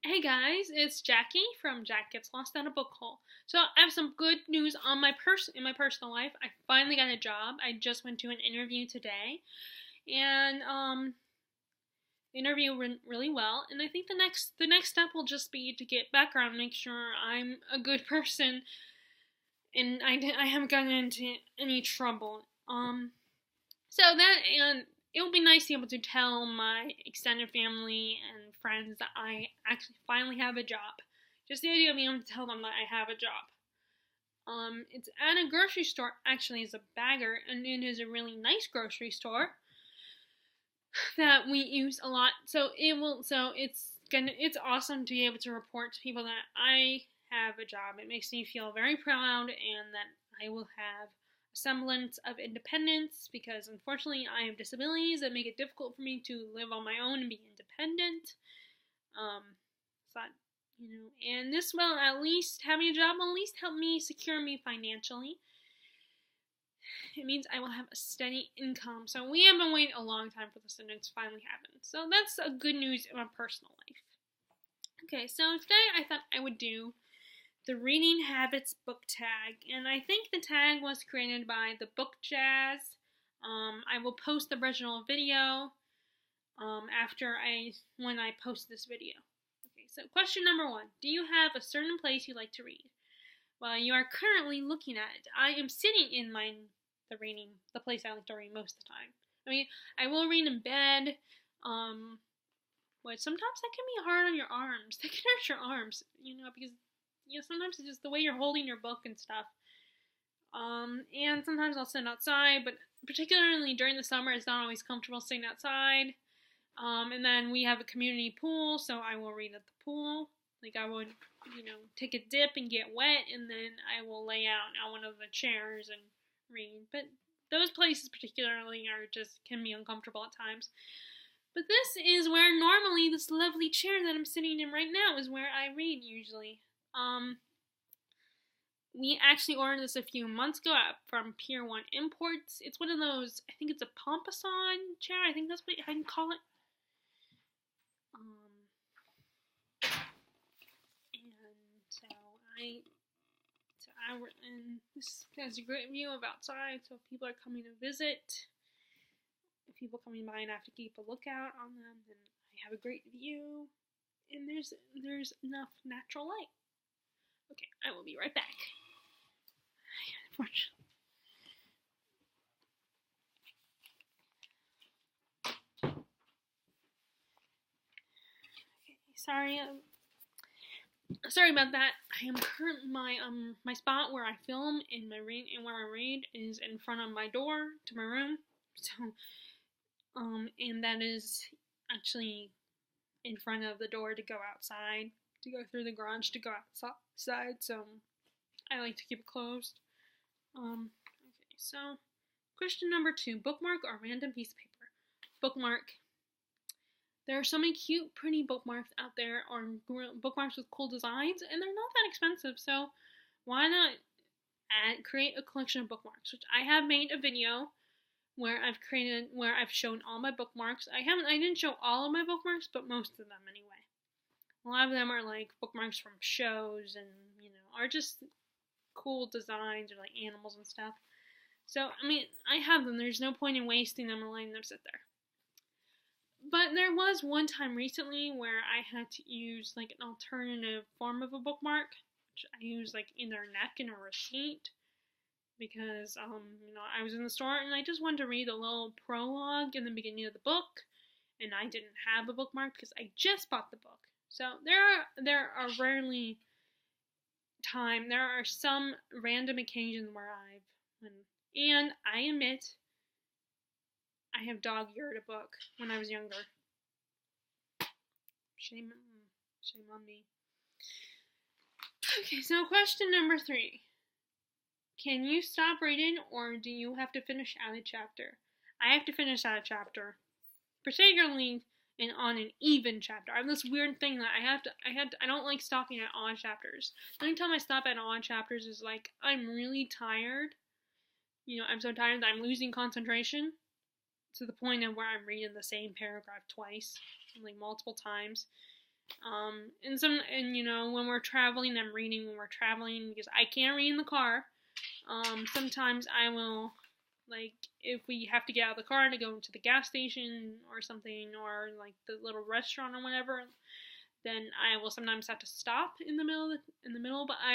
Hey guys, it's Jackie from Jack Gets Lost Down a Book Hole. So I have some good news on in my personal life. I finally got a job. I just went to an interview today, and the interview went really well. And I think the next step will just be to get background, make sure I'm a good person, and I haven't gotten into any trouble. So that and it would be nice to be able to tell my extended family and friends that I actually finally have a job. Just the idea of being able to tell them that I have a job. It's at a grocery store, actually, as a bagger, and it is a really nice grocery store that we use a lot. It's awesome to be able to report to people that I have a job. It makes me feel very proud and that I will have a semblance of independence because unfortunately I have disabilities that make it difficult for me to live on my own and be independent. Um, so that, and this will at least having a job will at least help me secure me financially. It means I will have a steady income. So we have been waiting a long time for this and it's finally happened. So that's a good news in my personal life. Okay, so today I thought I would do the Reading Habits book tag. And I think the tag was created by the Book Jazz. I will post the original video when I post this video. Okay, so question number 1. Do you have a certain place you like to read? Well, you are currently looking at it. I am sitting in the place I like to read most of the time. I mean, I will read in bed, but sometimes that can be hard on your arms. That can hurt your arms, because, sometimes it's just the way you're holding your book and stuff. And sometimes I'll sit outside, but particularly during the summer, it's not always comfortable sitting outside. And then we have a community pool, so I will read at the pool. Like I would, take a dip and get wet, and then I will lay out on one of the chairs and read. But those places particularly can be uncomfortable at times. But this is where normally this lovely chair that I'm sitting in right now is where I read usually. We actually ordered this a few months ago from Pier 1 Imports. It's one of those, I think it's a Pompasson chair. I think that's what I can call it. And this has a great view of outside, so if people are coming to visit, if people coming by and I have to keep a lookout on them, then I have a great view, and there's enough natural light. Okay, I will be right back. Unfortunately. Okay, sorry about that. I am my spot where I film and where I read is in front of my door to my room. So and that is actually in front of the door to go outside, to go through the garage to go outside. So I like to keep it closed. Okay, so question number 2: bookmark or random piece of paper? Bookmark. There are so many cute, pretty bookmarks out there, or bookmarks with cool designs, and they're not that expensive, so why not create a collection of bookmarks, which I have made a video where I've shown all my bookmarks. I didn't show all of my bookmarks, but most of them anyway. A lot of them are like bookmarks from shows and, are just cool designs or like animals and stuff. So, I mean, I have them. There's no point in wasting them and letting them sit there. But there was one time recently where I had to use like an alternative form of a bookmark, which I used like in their neck in a receipt because I was in the store and I just wanted to read a little prologue in the beginning of the book, and I didn't have a bookmark because I just bought the book. So there are some random occasions where and I admit I have dog-eared a book when I was younger. Shame on me. Okay, so question number 3. Can you stop reading, or do you have to finish out a chapter? I have to finish out a chapter, particularly on an even chapter. I have this weird thing that I don't like stopping at odd chapters. The only time I stop at odd chapters is like I'm really tired. I'm so tired that I'm losing concentration to the point of where I'm reading the same paragraph twice, like multiple times. And you know, when we're traveling, I'm reading when we're traveling because I can't read in the car. Sometimes I will, like, if we have to get out of the car to go to the gas station or something, or like the little restaurant or whatever, then I will sometimes have to stop in the middle. But I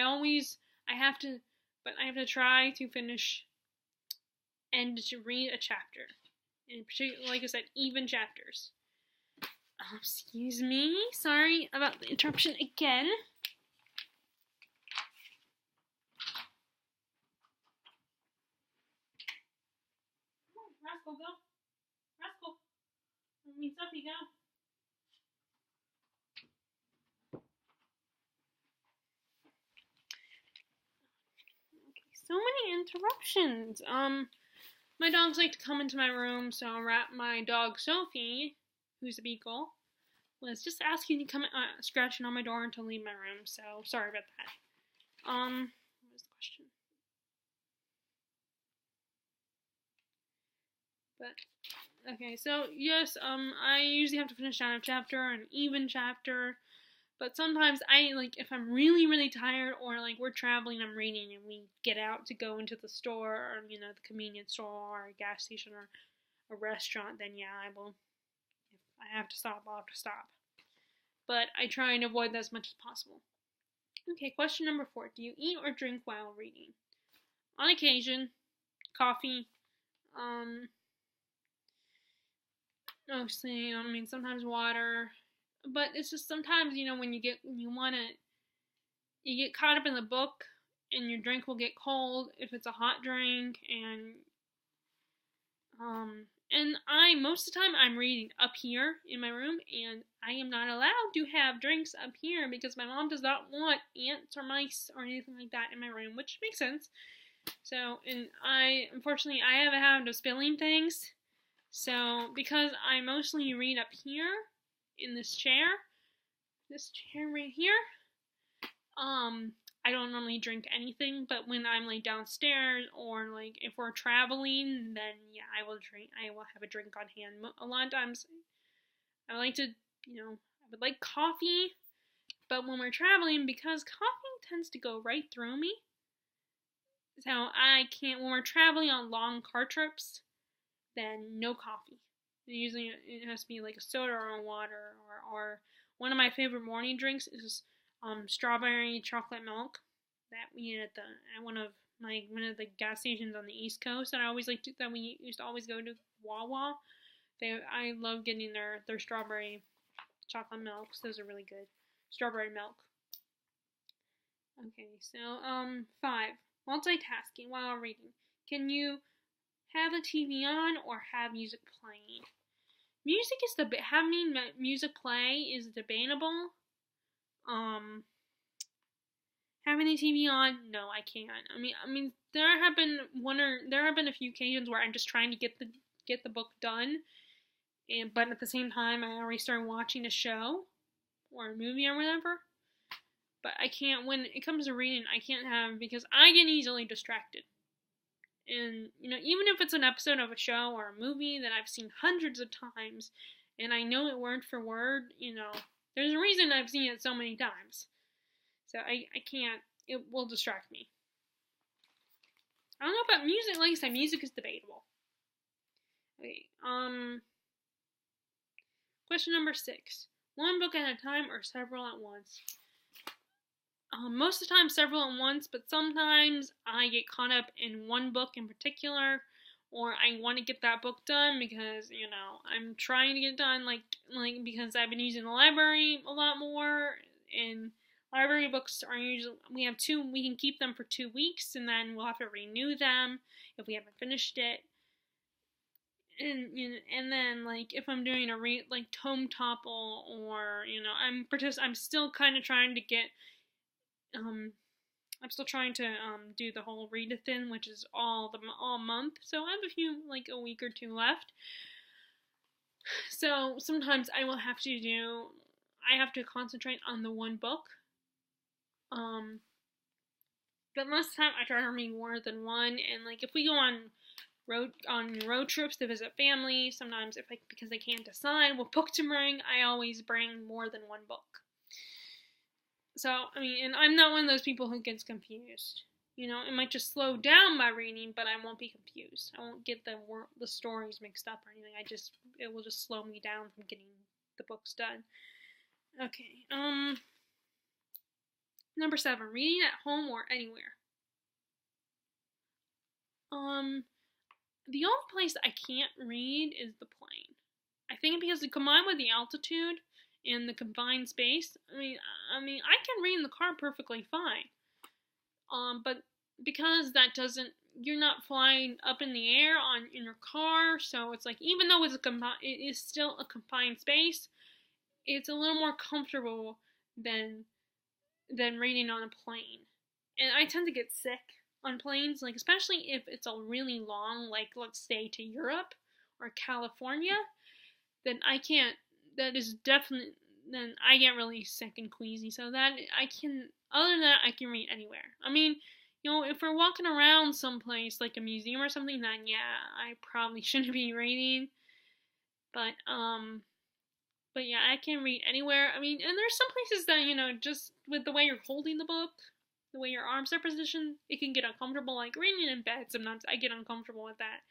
have to, but I have to try to finish and to read a chapter, in particular, like I said, even chapters. Excuse me, sorry about the interruption again. Rascal, go. Rascal. I mean, Sophie, go. Okay, so many interruptions. My dogs like to come into my room, so my dog Sophie, who's a beagle, was just asking to come, scratching on my door to leave my room. So sorry about that. What was the question? But okay, so yes, I usually have to finish down a chapter, an even chapter. But sometimes if I'm really, really tired, or like we're traveling, I'm reading, and we get out to go into the store, or, you know, the convenience store, or a gas station, or a restaurant, then yeah, I will. If I have to stop, I'll have to stop. But I try and avoid that as much as possible. Okay, question number 4. Do you eat or drink while reading? On occasion, coffee, mostly, I mean, sometimes water. But it's just sometimes, you know, when you get caught up in the book, and your drink will get cold if it's a hot drink, and most of the time I'm reading up here in my room, and I am not allowed to have drinks up here because my mom does not want ants or mice or anything like that in my room, which makes sense. So, and unfortunately, I have a habit of spilling things. So, because I mostly read up here in this chair right here, I don't normally drink anything, but when I'm like downstairs, or like if we're traveling, then yeah, I will have a drink on hand. A lot of times I like to, I would like coffee, but when we're traveling, because coffee tends to go right through me, so I can't, when we're traveling on long car trips, then no coffee. Usually it has to be like a soda or a water, or one of my favorite morning drinks is strawberry chocolate milk that we get at one of the gas stations on the East Coast, and we used to always go to Wawa. I love getting their strawberry chocolate milks. Those are really good. Strawberry milk. Okay, so 5. Multitasking while reading. Can you have the TV on or have music playing? Having music play is debatable. Having the TV on, no, I can't. I mean, there have been a few occasions where I'm just trying to get the book done, but at the same time, I already started watching a show or a movie or whatever. But I can't, when it comes to reading, I can't have, because I get easily distracted. And, even if it's an episode of a show or a movie that I've seen hundreds of times, and I know it word for word, there's a reason I've seen it so many times. So I can't, it will distract me. I don't know about music. Like I said, music is debatable. Okay, question number 6. One book at a time or several at once? Most of the time, several at once, but sometimes I get caught up in one book in particular, or I want to get that book done because, I'm trying to get it done, because I've been using the library a lot more, and library books are usually, we can keep them for 2 weeks, and then we'll have to renew them if we haven't finished it. And then, if I'm doing a tome topple, or, I'm still kind of trying to get, I'm still trying to do the whole readathon, which is all month. So I have a week or 2 left. So sometimes I have to concentrate on the one book. But most of the time I try to read more than one. And if we go on road trips to visit family, sometimes because I can't decide what book to bring, I always bring more than one book. So, I mean, and I'm not one of those people who gets confused. You know, it might just slow down my reading, but I won't be confused. I won't get the stories mixed up or anything. It will just slow me down from getting the books done. Okay. Number 7, reading at home or anywhere. The only place I can't read is the plane. I think because combined with the altitude and the confined space, I mean, I can read in the car perfectly fine. But because you're not flying up in the air in your car, so it's like even though it is still a confined space, it's a little more comfortable than reading on a plane. And I tend to get sick on planes, like especially if it's a really long, like let's say to Europe or California, then I can't. That is definitely. Then I get really sick and queasy. So that I can. Other than that, I can read anywhere. I mean, you know, if we're walking around someplace like a museum or something, then yeah, I probably shouldn't be reading. But yeah, I can read anywhere. I mean, and there's some places that, you know, just with the way you're holding the book, the way your arms are positioned, it can get uncomfortable. Like reading in bed, sometimes I get uncomfortable with that.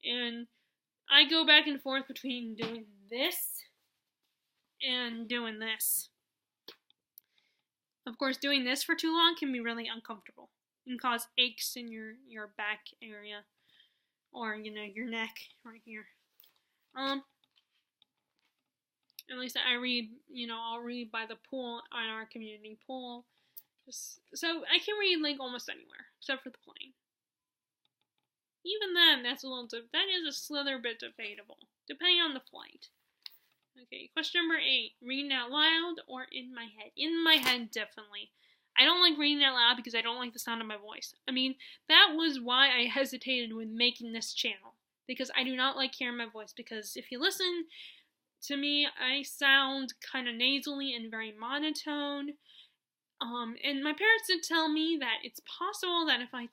And I go back and forth between doing this and doing this. Of course, doing this for too long can be really uncomfortable and cause aches in your back area or, you know, your neck right here. At least I read, you know, I'll read by the pool on our community pool. So I can read like almost anywhere except for the plane. Even then, that is a slither bit debatable, depending on the flight. Okay, question number 8. Reading out loud or in my head? In my head, definitely. I don't like reading out loud because I don't like the sound of my voice. I mean, that was why I hesitated with making this channel. Because I do not like hearing my voice. Because if you listen to me, I sound kind of nasally and very monotone. And my parents did tell me that it's possible that if I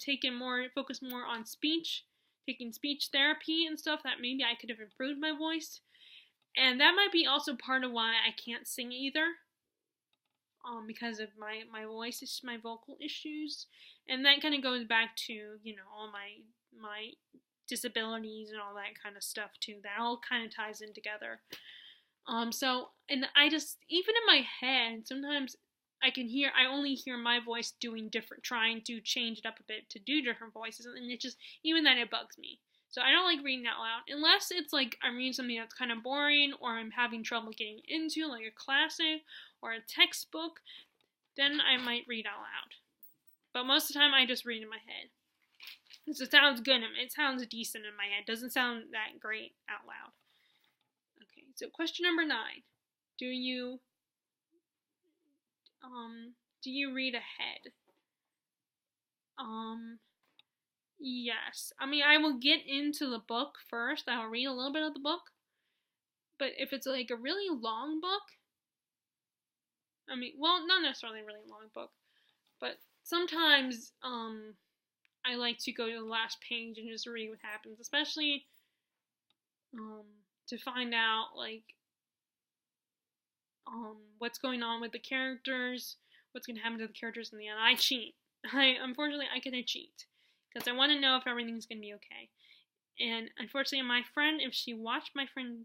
focus more on speech, taking speech therapy and stuff, that maybe I could have improved my voice. And that might be also part of why I can't sing either. Because of my voice, my vocal issues. And that kind of goes back to, you know, all my disabilities and all that kind of stuff too. That all kind of ties in together. And I just, even in my head, sometimes I only hear my voice trying to change it up a bit to do different voices, and it just, even then it bugs me. So I don't like reading out loud, unless it's like I'm reading something that's kind of boring, or I'm having trouble getting into, like a classic, or a textbook, then I might read out loud. But most of the time I just read in my head. Because it sounds good, it sounds decent in my head, it doesn't sound that great out loud. Okay, so question number 9. Do you read ahead? Yes. I mean, I will get into the book first. I'll read a little bit of the book. But if it's like a really long book, I mean, well, not necessarily a really long book, but sometimes I like to go to the last page and just read what happens, especially to find out like what's going on with the characters, what's going to happen to the characters in the end. I cheat. Unfortunately, I can cheat because I want to know if everything's going to be okay. And unfortunately, my friend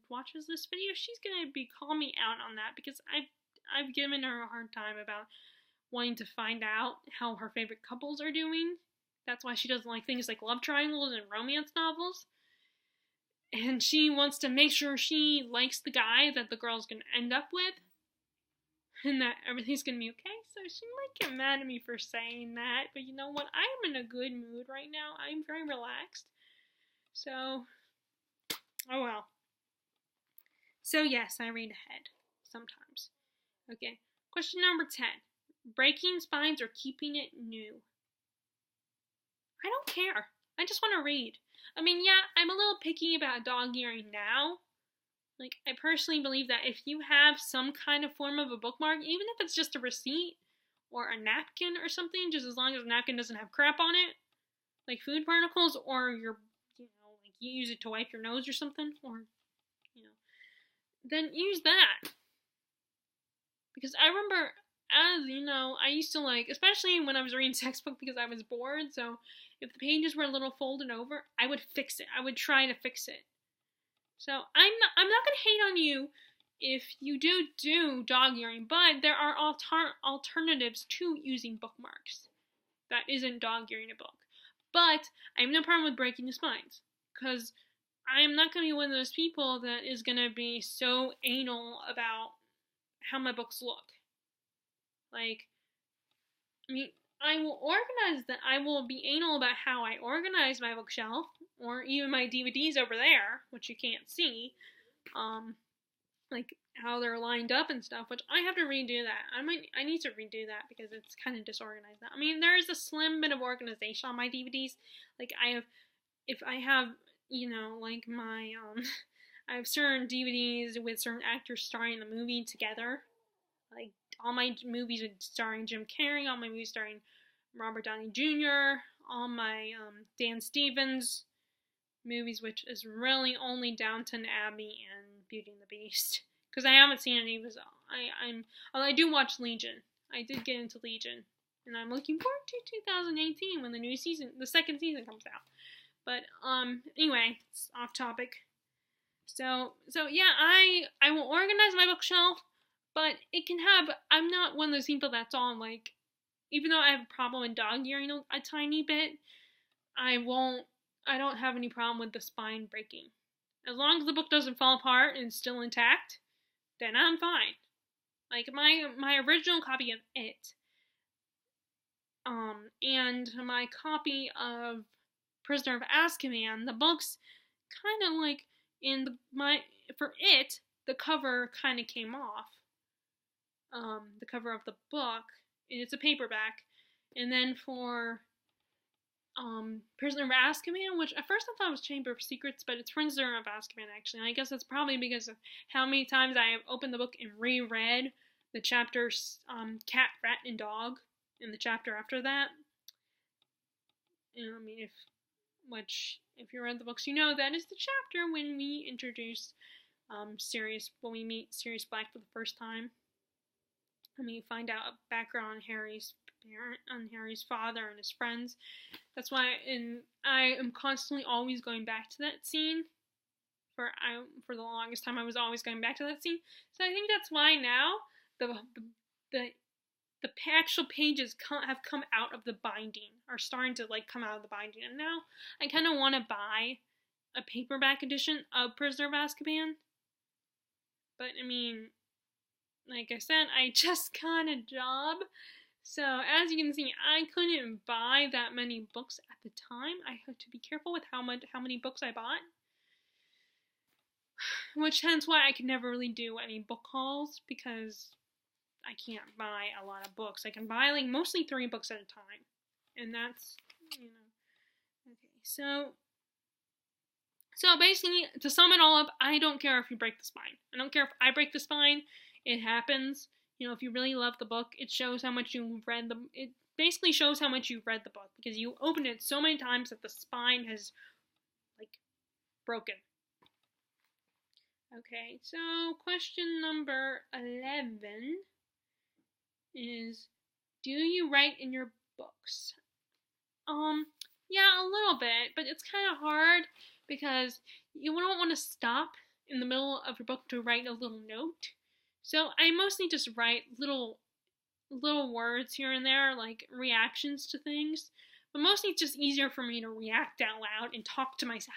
watches this video, she's going to be calling me out on that because I've given her a hard time about wanting to find out how her favorite couples are doing. That's why she doesn't like things like love triangles and romance novels. And she wants to make sure she likes the guy that the girl's going to end up with. And that everything's going to be okay. So she might get mad at me for saying that. But you know what? I'm in a good mood right now. I'm very relaxed. So, oh well. So yes, I read ahead. Sometimes. Okay. Question number 10. Breaking spines or keeping it new? I don't care. I just want to read. I mean, yeah, I'm a little picky about dog earing now. Like, I personally believe that if you have some kind of form of a bookmark, even if it's just a receipt or a napkin or something, just as long as the napkin doesn't have crap on it, like food particles, or like you use it to wipe your nose or something, or, then use that. Because I remember as you know, I used to like, especially when I was reading textbook because I was bored. So if the pages were a little folded over, I would fix it. I would try to fix it. So I'm not gonna hate on you if you do dog earing, but there are alternatives to using bookmarks. That isn't dog earing a book. But I have no problem with breaking the spines, because I am not going to be one of those people that is going to be so anal about how my books look. Like, I mean, I will organize that. I will be anal about how I organize my bookshelf, or even my DVDs over there, which you can't see. Like how they're lined up and stuff, which I have to redo that. I need to redo that because it's kind of disorganized now. I mean, there is a slim bit of organization on my DVDs. Like if I have, like my I have certain DVDs with certain actors starring in the movie together. Like all my movies starring Jim Carrey, all my movies starring Robert Downey Jr., all my Dan Stevens movies, which is really only Downton Abbey and Beauty and the Beast, because I haven't seen any of those. Although I do watch Legion. I did get into Legion, and I'm looking forward to 2018 when the second season comes out. But anyway, it's off topic. So yeah, I will organize my bookshelf, but it can have. I'm not one of those people that's on like, even though I have a problem with dog earing a tiny bit, I don't have any problem with the spine breaking. As long as the book doesn't fall apart and it's still intact, then I'm fine. Like my original copy of It, and my copy of Prisoner of Azkaban, the books kind of like for It, the cover kind of came off. The cover of the book, and it's a paperback, and then for Prisoner of Azkaban, which at first I thought was Chamber of Secrets, but it's Prisoner of Azkaban actually. And I guess that's probably because of how many times I have opened the book and reread the chapters Cat, Rat, and Dog in the chapter after that. I mean, if you read the books, you know that is the chapter when we introduce when we meet Sirius Black for the first time. And we find out a background on Harry's father and his friends. That's why, I am constantly always going back to that scene. For the longest time, I was always going back to that scene. So I think that's why now the actual pages have come out of the binding, are starting to like come out of the binding, and now I kind of want to buy a paperback edition of Prisoner of Azkaban. But I mean, like I said, I just got a job. So, as you can see, I couldn't buy that many books at the time. I had to be careful with how many books I bought. Which hence why I could never really do any book hauls, because I can't buy a lot of books. I can buy like mostly 3 books at a time. And that's, Okay, so basically, to sum it all up, I don't care if you break the spine. I don't care if I break the spine. It happens. If you really love the book, it shows how much you read it basically shows how much you've read the book, because you opened it so many times that the spine has, like, broken. Okay, so question number 11 is, do you write in your books? Yeah, a little bit, but it's kind of hard because you don't want to stop in the middle of your book to write a little note. So I mostly just write little words here and there, like reactions to things. But mostly it's just easier for me to react out loud and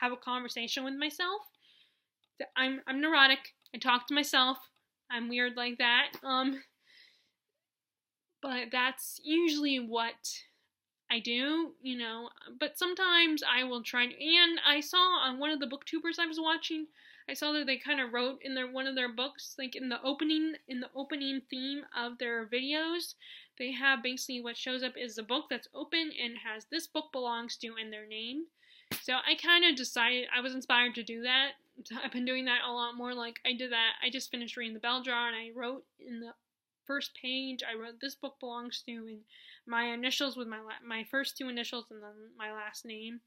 have a conversation with myself. I'm neurotic. I talk to myself. I'm weird like that. But that's usually what I do, But sometimes I will try to, and I saw on one of the booktubers I was watching, I saw that they kind of wrote in one of their books, like in the opening theme of their videos, they have basically what shows up is a book that's open and has "this book belongs to" in their name. So I kind of decided, I was inspired to do that. I've been doing that a lot more. Like I did that. I just finished reading The Bell Jar, and I wrote in the first page, I wrote "this book belongs to" and my initials with my first 2 initials and then my last name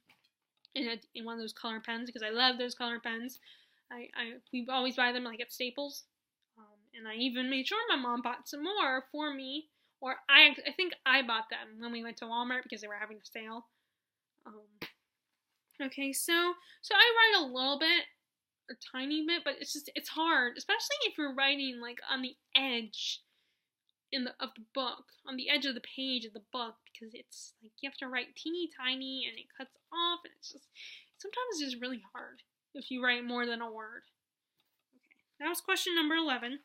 in one of those color pens, because I love those color pens. We always buy them like at Staples, and I even made sure my mom bought some more for me Or I think I bought them when we went to Walmart because they were having a sale. Okay, so I write a little bit, a tiny bit, but it's hard, especially if you're writing like on the edge of the book, on the edge of the page of the book, because it's like you have to write teeny tiny and it cuts off, and sometimes it's just really hard if you write more than a word. Okay, that was question number 11.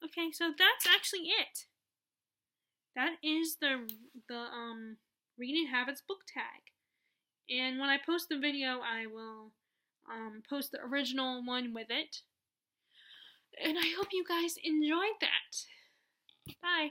Okay, so that's actually it. That is the Reading Habits book tag. And when I post the video, I will post the original one with it. And I hope you guys enjoyed that. Bye.